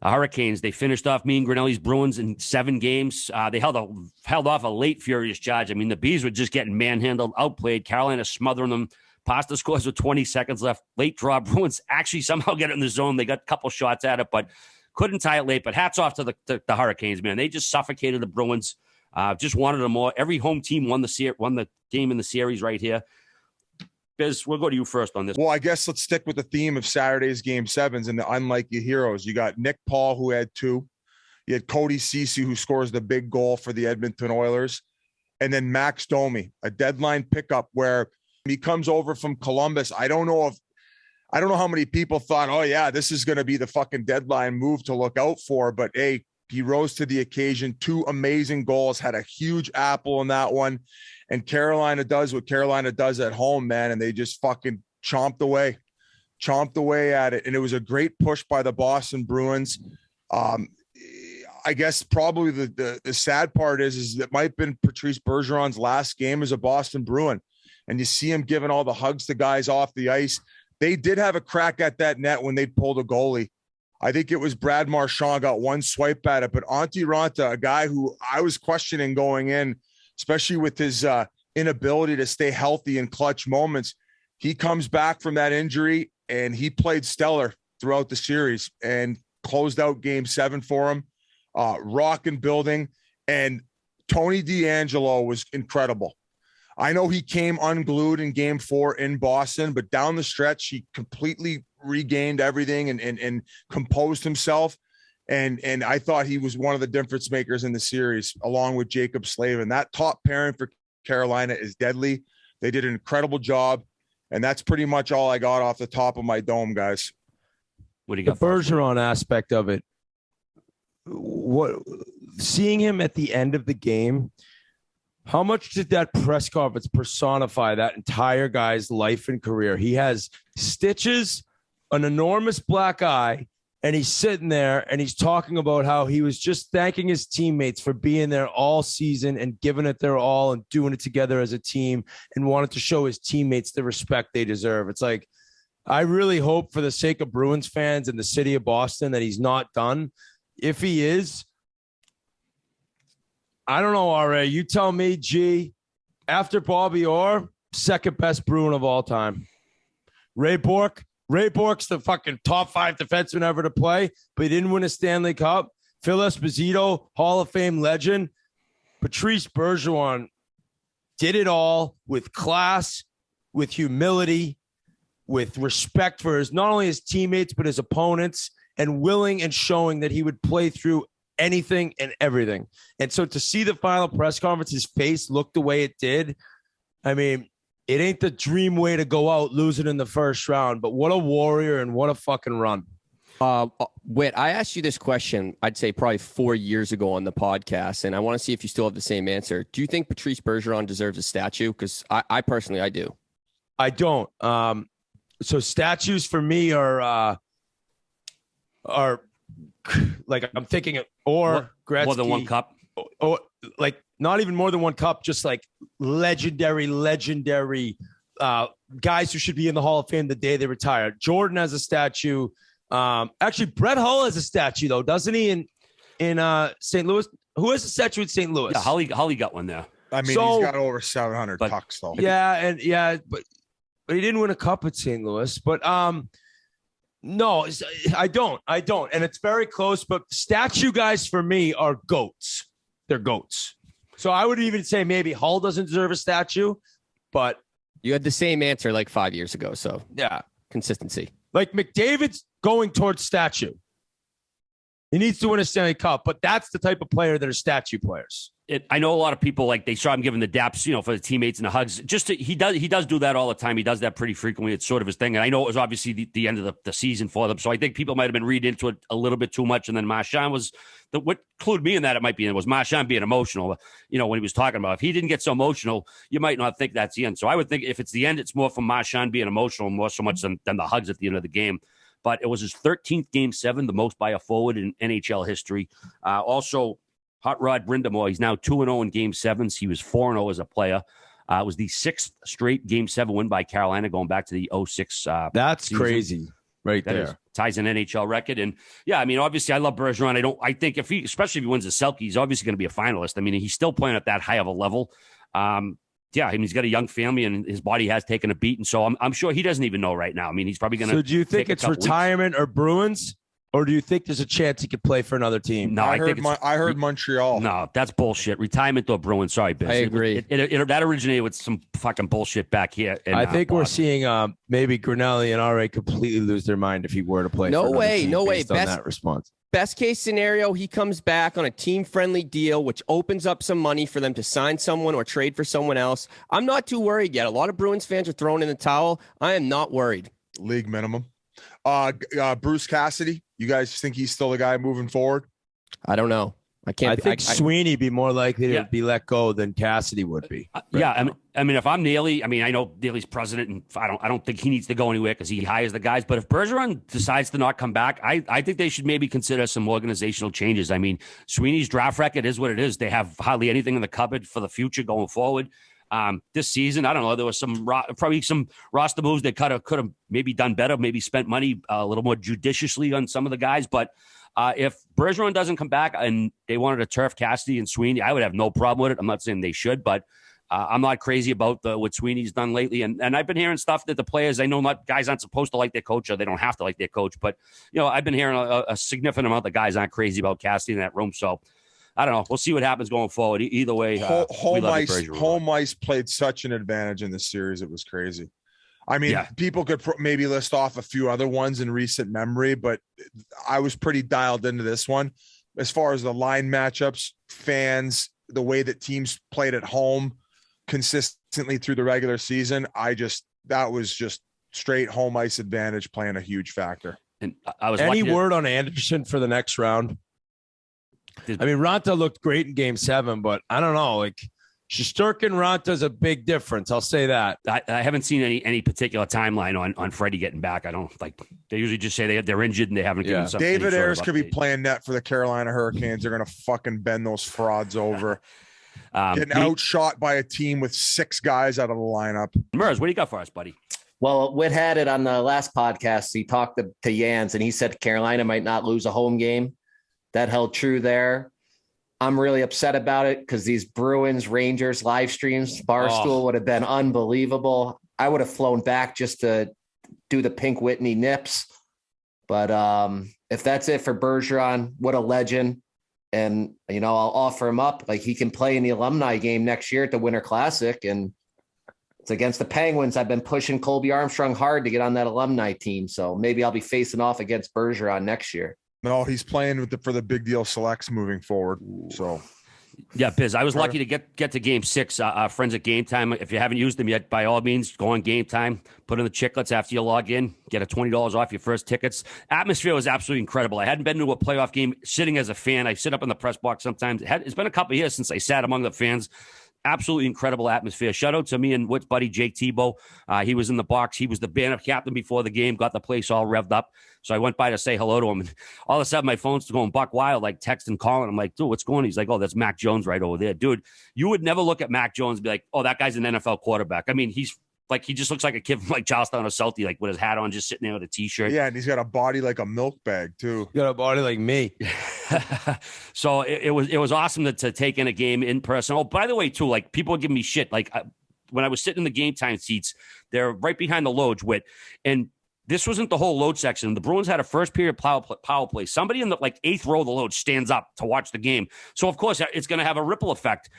The Hurricanes, they finished off me and Grinnell's Bruins in 7 games. They held off a late furious charge. I mean, the Bees were just getting manhandled, outplayed. Carolina smothering them. Pasta scores with 20 seconds left. Late draw. Bruins actually somehow get it in the zone. They got a couple shots at it, but couldn't tie it late. But hats off to the Hurricanes, man. They just suffocated the Bruins. Just wanted them more. Every home team won the game in the series right here. Biz, we'll go to you first on this. Well, I guess let's stick with the theme of Saturday's Game 7s and the unlikely heroes. You got Nick Paul, who had 2. You had Cody Ceci, who scores the big goal for the Edmonton Oilers. And then Max Domi, a deadline pickup where he comes over from Columbus. I don't know how many people thought, oh, yeah, this is going to be the fucking deadline move to look out for. But, hey, he rose to the occasion. 2 amazing goals, had a huge apple in that one. And Carolina does what Carolina does at home, man. And they just fucking chomped away at it. And it was a great push by the Boston Bruins. I guess probably the sad part is that might have been Patrice Bergeron's last game as a Boston Bruin. And you see him giving all the hugs to guys off the ice. They did have a crack at that net when they pulled a goalie. I think it was Brad Marchand got one swipe at it, but Antti Raanta, a guy who I was questioning going in, especially with his inability to stay healthy in clutch moments, he comes back from that injury and he played stellar throughout the series and closed out Game 7 for him. Rock and building, and Tony DeAngelo was incredible. I know he came unglued in Game 4 in Boston, but down the stretch, he completely regained everything and composed himself. And I thought he was one of the difference makers in the series, along with Jacob Slavin. That top pairing for Carolina is deadly. They did an incredible job, and that's pretty much all I got off the top of my dome, guys. What do you got? The Bergeron aspect of it. What seeing him at the end of the game, how much did that press conference personify that entire guy's life and career? He has stitches, an enormous black eye, and he's sitting there and he's talking about how he was just thanking his teammates for being there all season and giving it their all and doing it together as a team and wanted to show his teammates the respect they deserve. It's like, I really hope for the sake of Bruins fans and the city of Boston that he's not done. If he is, I don't know, RA. You tell me, G, after Bobby Orr, second best Bruin of all time. Ray Bourque. Ray Bourque's the fucking top 5 defenseman ever to play, but he didn't win a Stanley Cup. Phil Esposito, Hall of Fame legend. Patrice Bergeron did it all with class, with humility, with respect for not only his teammates, but his opponents, and willing and showing that he would play through anything and everything. And so to see the final press conference, his face look the way it did, I mean, it ain't the dream way to go out losing in the first round, but what a warrior and what a fucking run. Whit, I asked you this question, I'd say probably 4 years ago on the podcast, and I want to see if you still have the same answer. Do you think Patrice Bergeron deserves a statue? Because I personally, I do. I don't. So statues for me are like, I'm thinking or Gretzky, more than one cup, or like not even more than one cup, just like legendary guys who should be in the Hall of Fame the day they retire. Jordan has a statue. Actually, Brett Hull has a statue though, doesn't he? In St. Louis, who has a statue in St. Louis? Yeah, Holly got one there. I mean, he's got over 700 pucks though. Yeah, but he didn't win a cup at St. Louis. But no, I don't. And it's very close, but statue guys for me are goats. They're goats. So I would even say maybe Hull doesn't deserve a statue, but you had the same answer like 5 years ago. So yeah, consistency. Like McDavid's going towards statue. He needs to win a Stanley Cup, but that's the type of player that are statue players. I know a lot of people, like, they saw him giving the daps, for the teammates and the hugs. He does do that all the time. He does that pretty frequently. It's sort of his thing. And I know it was obviously the end of the season for them. So I think people might have been reading into it a little bit too much. And then Marchand was what clued me in that it was Marchand being emotional. When he was talking about, if he didn't get so emotional, you might not think that's the end. So I would think if it's the end, it's more from Marchand being emotional, more so much than the hugs at the end of the game. But it was his 13th Game 7, the most by a forward in NHL history. Also, Hot Rod Brindamore, he's now 2-0 in Game 7s. He was 4-0 as a player. It was the 6th straight Game 7 win by Carolina, going back to the 06 That's season. crazy. right That there. ties an NHL record. And yeah, I mean, obviously I love Bergeron. I think especially if he wins the Selke, he's obviously going to be a finalist. I mean, he's still playing at that high of a level. Yeah, I mean, he's got a young family and his body has taken a beat. And so I'm sure he doesn't even know right now. I mean, he's probably going to. So do you think it's retirement or Bruins? Or do you think there's a chance he could play for another team? No, I heard Montreal. No, that's bullshit. Retirement or Bruins. Sorry, Biz. I agree. That originated with some fucking bullshit back here. I think we're seeing maybe Grinnell and RA completely lose their mind if he were to play. No for way. team No way. based on that response. Best case scenario, he comes back on a team-friendly deal, which opens up some money for them to sign someone or trade for someone else. I'm not too worried yet. A lot of Bruins fans are throwing in the towel. I am not worried. League minimum. Bruce Cassidy, you guys think he's still the guy moving forward? I don't know. I think Sweeney be more likely to be let go than Cassidy would be. Yeah, I mean, if I'm Neely, I mean, I know Neely's president, and I don't think he needs to go anywhere because he hires the guys. But if Bergeron decides to not come back, I think they should maybe consider some organizational changes. I mean, Sweeney's draft record is what it is. They have hardly anything in the cupboard for the future going forward. This season, I don't know. There was probably some roster moves they could have maybe done better, maybe spent money a little more judiciously on some of the guys. But if Bergeron doesn't come back and they wanted to turf Cassidy and Sweeney, I would have no problem with it. I'm not saying they should, but I'm not crazy about what Sweeney's done lately. And I've been hearing stuff that the players, I know guys aren't supposed to like their coach or they don't have to like their coach. But, I've been hearing a significant amount of guys aren't crazy about Cassidy in that room. So I don't know. We'll see what happens going forward. Either way, home ice played such an advantage in this series. It was crazy. I mean, people could maybe list off a few other ones in recent memory, but I was pretty dialed into this one. As far as the line matchups, fans, the way that teams played at home consistently through the regular season, that was just straight home ice advantage playing a huge factor. And I was Any word on Anderson for the next round? I mean, Ranta looked great in Game 7, but I don't know. Like, Shesterkin, Ranta's a big difference. I'll say that. I haven't seen any particular timeline on Freddie getting back. I don't like. They usually just say they're injured and they haven't given something. David Ayres could be playing net for the Carolina Hurricanes. They're going to fucking bend those frauds over. Getting outshot by a team with 6 guys out of the lineup. Murs, what do you got for us, buddy? Well, Whit had it on the last podcast. He talked to Jans, and he said Carolina might not lose a home game. That held true there. I'm really upset about it because these Bruins, Rangers live streams, Barstool would have been unbelievable. I would have flown back just to do the pink Whitney nips. But if that's it for Bergeron, what a legend. And, I'll offer him up. Like, he can play in the alumni game next year at the Winter Classic. And it's against the Penguins. I've been pushing Colby Armstrong hard to get on that alumni team. So maybe I'll be facing off against Bergeron next year. No, he's playing for the big deal selects moving forward. So, yeah, Biz, I was lucky to get to Game 6. Friends at Game Time. If you haven't used them yet, by all means, go on Game Time. Put in the Chiclets after you log in. Get a $20 off your first tickets. Atmosphere was absolutely incredible. I hadn't been to a playoff game sitting as a fan. I sit up in the press box sometimes. It's been a couple of years since I sat among the fans. Absolutely incredible atmosphere. Shout out to me and Whit's buddy, Jake Tebow. He was in the box. He was the banner captain before the game, got the place all revved up. So I went by to say hello to him. And all of a sudden, my phone's going buck wild, like texting, calling. I'm like, dude, what's going on? He's like, oh, that's Mac Jones right over there. Dude, you would never look at Mac Jones and be like, oh, that guy's an NFL quarterback. I mean, he's like, he just looks like a kid from like Charlestown or Salty, like with his hat on, just sitting there with a T-shirt. Yeah, and he's got a body like a milk bag, too. You got a body like me. So it was awesome to take in a game in person. Oh, by the way, too, like people would give me shit. Like when I was sitting in the Game Time seats, they're right behind the loge, Whit. And this wasn't the whole load section. The Bruins had a first period power play. Somebody in the like 8th row of the load stands up to watch the game. So, of course, it's going to have a ripple effect.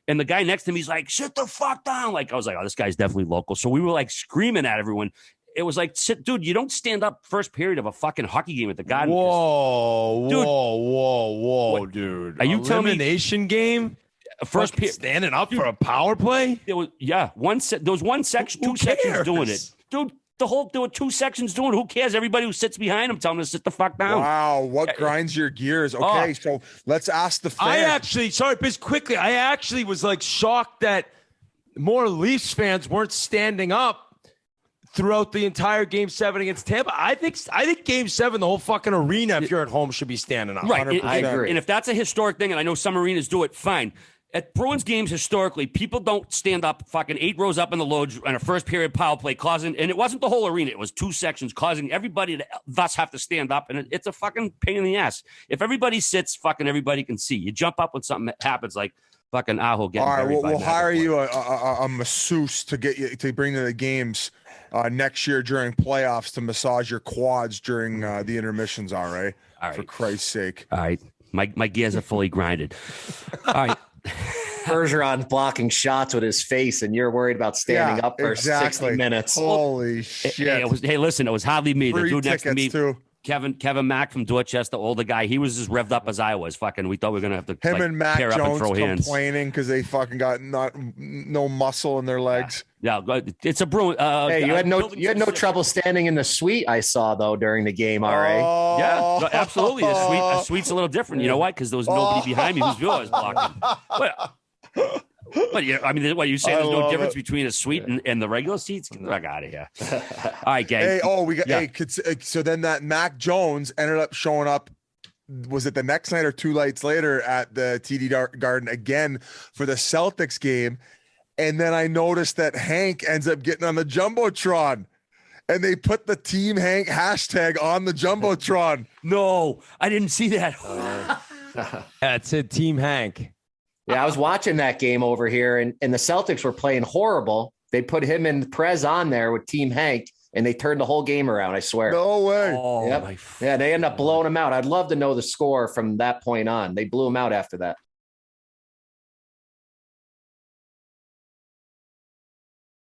And the guy next to me, he's like, sit the fuck down. Like, I was like, oh, this guy's definitely local. So we were like screaming at everyone. It was like, dude, you don't stand up first period of a fucking hockey game at the Garden. Whoa, dude. Are you telling me elimination game? First period standing up for a power play? There was there was one section, two sections doing it. Dude, there were 2 sections doing it. Who cares? Everybody who sits behind him telling him to sit the fuck down. Wow, what grinds your gears? Okay, so let's ask the fans. I actually was like shocked that more Leafs fans weren't standing up throughout the entire Game 7 against Tampa. I think Game 7, the whole fucking arena, if you're at home, should be standing up. Right. 100%. I agree. And if that's a historic thing, and I know some arenas do it, fine. At Bruins games historically, people don't stand up fucking 8 rows up in the loge on a first period power play, causing, and it wasn't the whole arena, it was 2 sections, causing everybody to thus have to stand up, and it's a fucking pain in the ass. If everybody sits, fucking everybody can see. You jump up when something happens, like fucking Aho getting all right, buried by we'll hire McAvoy. you a masseuse to get you to bring to the games next year during playoffs to massage your quads during the intermissions. All right, for Christ's sake. All right, my gears are fully grinded. All right. Bergeron blocking shots with his face, and you're worried about standing up for 60 minutes. Holy shit! Hey, listen, it was hardly me. The Free dude next to me, too. Kevin Mack from Dorchester, older guy. He was as revved up as I was. Fucking, we thought we were gonna have to Him and Mac pair up and Jones throw hands. complaining because they fucking got no muscle in their legs. Yeah, it's a Bruin. Hey, you had no trouble standing in the suite. I saw though during the game. All right. Yeah, no, absolutely. A suite's a little different. You know why? Because there was nobody behind me whose view I was blocking. But yeah, I mean, what you say? There's no difference between a suite and the regular seats. Get the fuck out of here! All right, gang. Hey, we got. Yeah. Hey, so then that Mac Jones ended up showing up. Was it the next night or 2 nights later at the TD Garden again for the Celtics game? And then I noticed that Hank ends up getting on the Jumbotron, and they put the Team Hank hashtag on the Jumbotron. No, I didn't see that. It said Team Hank. Yeah, I was watching that game over here, and the Celtics were playing horrible. They put him and Prez on there with Team Hank, and they turned the whole game around, I swear. No way. Oh, yep. Yeah, they ended up blowing him out. I'd love to know the score from that point on. They blew him out after that.